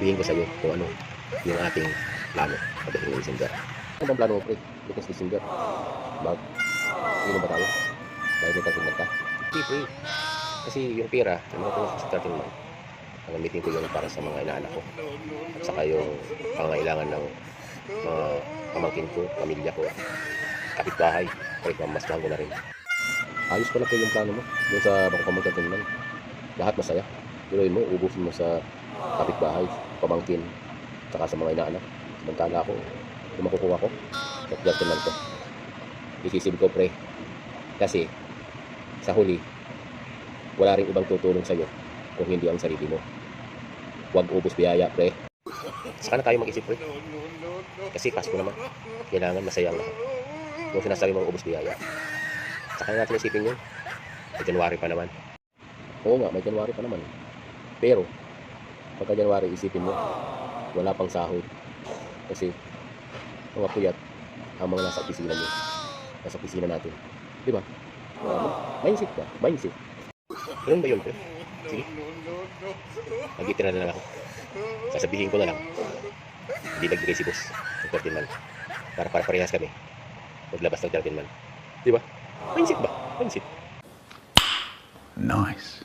sasabihin ko sa iyo kung ano yung ating plano pagdating ng December. Ano bang plano mo, pre? Bukas December. Inom ba tayo? Dahil may 13 month ka? Hindi, pre. Kasi yung pera, yung mga tulong sa 13 month, gagamitin ko yun para sa mga inaanak ko. At saka yung pangangailangan ng mga pamangkin ko, pamilya ko, kapitbahay. Pre, mamasdahan ko na rin. Ayos pala po yung plano mo. Doon sa bako pamangkin 13 month. Lahat masaya. Pero mo, ubusin mo sa kapitbahay, pamangkin, saka sa mga inaanak. Samantala ako, kung makukuha ko, sa 13 month ko. Isisib ko, pre. Kasi, sa huli, wala rin ibang tutulong sa'yo kung hindi ang sarili mo. Huwag ubos biyaya, pre. Saka na tayo mag-isip, pre. Kasi Pasko naman. Kailangan masaya ang lahat. Yung sinasabi mong ubos biyaya. Saka natin isipin yun. May January pa naman. Oo nga, may January pa naman. Pero, pagka January, isipin mo, wala pang sahod. Kasi, mga puyat, ang mga nasa opisina nyo. Nasa opisina natin. Di ba? Mindset ba? Mindset. Ganun ba yun, pre? Sige. Mag-itira na lang ako. Sasabihin ko na lang. Hindi nagbigay si boss ng 13 month. Para parehas kami. Maglabas ng 13 month. Di ba? Mindset ba? Mindset. Nice.